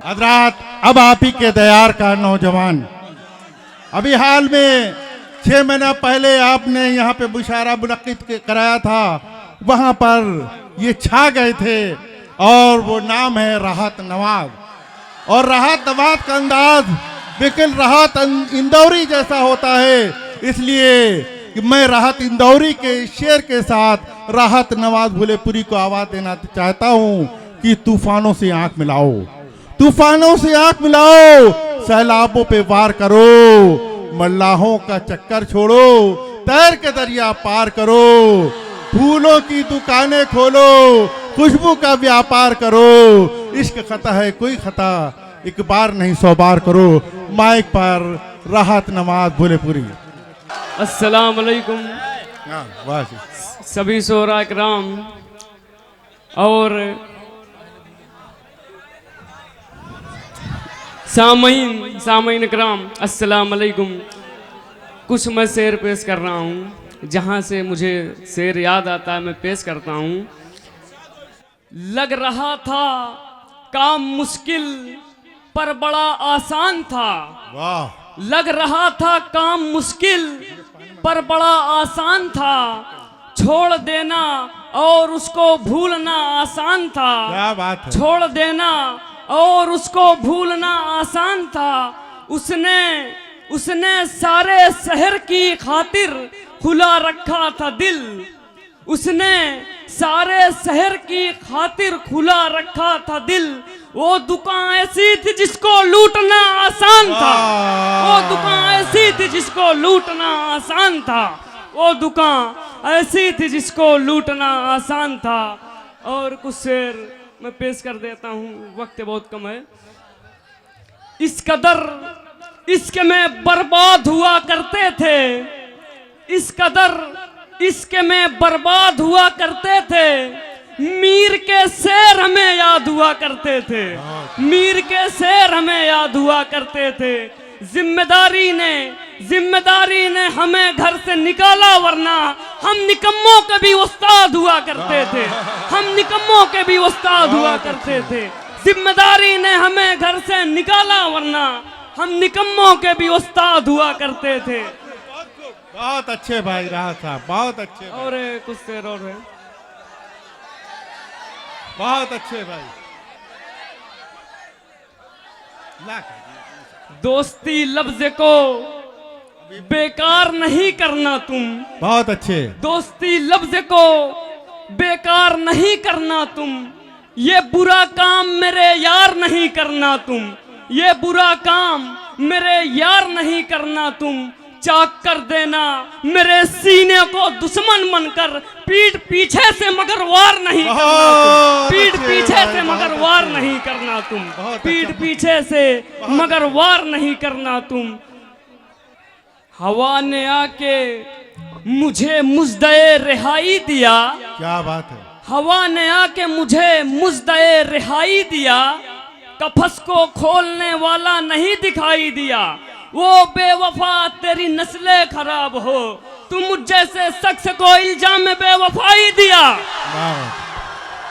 हजरात, अब आप ही के दयार का नौजवान, अभी हाल में 6 महीना पहले आपने यहाँ पे मुशायरा मुनक्किद कराया था, वहाँ पर ये छा गए थे और वो नाम है राहत नवाज। और राहत नवाज का अंदाज बिल्कुल राहत इंदौरी जैसा होता है, इसलिए कि मैं राहत इंदौरी के शेर के साथ राहत नवाज भूलेपुरी को आवाज देना चाहता हूँ कि तूफानों से आंख मिलाओ, तूफानों से आंख मिलाओ, सैलाबों पे वार करो, मल्लाहों का चक्कर छोड़ो, तैर के दरिया पार करो, फूलों की दुकानें खोलो, खुशबू का व्यापार करो, इश्क खता है कोई खता, एक बार नहीं 100 बार करो। माइक पर राहत नवाज भूलेपुरी। अस्सलाम वालेकुम सभी शोरा इकराम और सामईन इकराम, अस्सलाम वालेकुम। कुछ मैं शेर पेश कर रहा हूँ, जहाँ से मुझे शेर याद आता है मैं पेश करता हूँ। लग रहा था काम मुश्किल पर बड़ा आसान था, वाह। लग रहा था काम मुश्किल पर बड़ा आसान था, छोड़ देना और उसको भूलना आसान था, क्या बात है। छोड़ देना और उसको भूलना आसान था। उसने सारे शहर की खातिर खुला रखा था दिल, उसने सारे शहर की खातिर खुला रखा था दिल। वो दुकान ऐसी थी जिसको लूटना आसान था, वो दुकान ऐसी थी जिसको लूटना आसान था, वो दुकान ऐसी थी जिसको लूटना आसान था। और कुछ शेर मैं पेश कर देता हूँ, वक्त बहुत कम है। इस कदर इश्क में बर्बाद हुआ करते थे, इस कदर इश्क में बर्बाद हुआ करते थे, मीर के शेर हमें याद हुआ करते थे, मीर के शेर हमें याद हुआ करते थे। जिम्मेदारी ने हमें घर से निकाला, वरना हम निकम्मों के भी उस्ताद हुआ करते थे, हम निकम्मों के भी उस्ताद हुआ करते थे। जिम्मेदारी ने हमें घर से निकाला, वरना हम निकम्मों के भी उस्ताद हुआ करते थे। बहुत अच्छे भाई राहत साहब, बहुत अच्छे। और कुछ शेर और है, बहुत अच्छे भाई। दोस्ती लफ्ज को बेकार नहीं करना तुम, बहुत अच्छे। दोस्ती लफ्ज को बेकार नहीं करना तुम, ये बुरा काम मेरे यार नहीं करना तुम, ये बुरा काम मेरे यार नहीं करना तुम। चाक कर देना मेरे सीने को दुश्मन बनकर, पीठ पीछे से मगर वार नहीं करना तुम, पीठ पीछे से मगर वार नहीं करना तुम, पीठ पीछे से मगर वार नहीं करना तुम। हवा ने आके मुझे मुजदे रिहाई दिया, क्या बात है। हवा ने आके मुझे मुजदे रिहाई दिया, कफस को खोलने वाला नहीं दिखाई दिया। वो बेवफा तेरी नस्लें खराब हो, तुम मुझ जैसे शख्स को इल्जाम में बेवफाई दिया।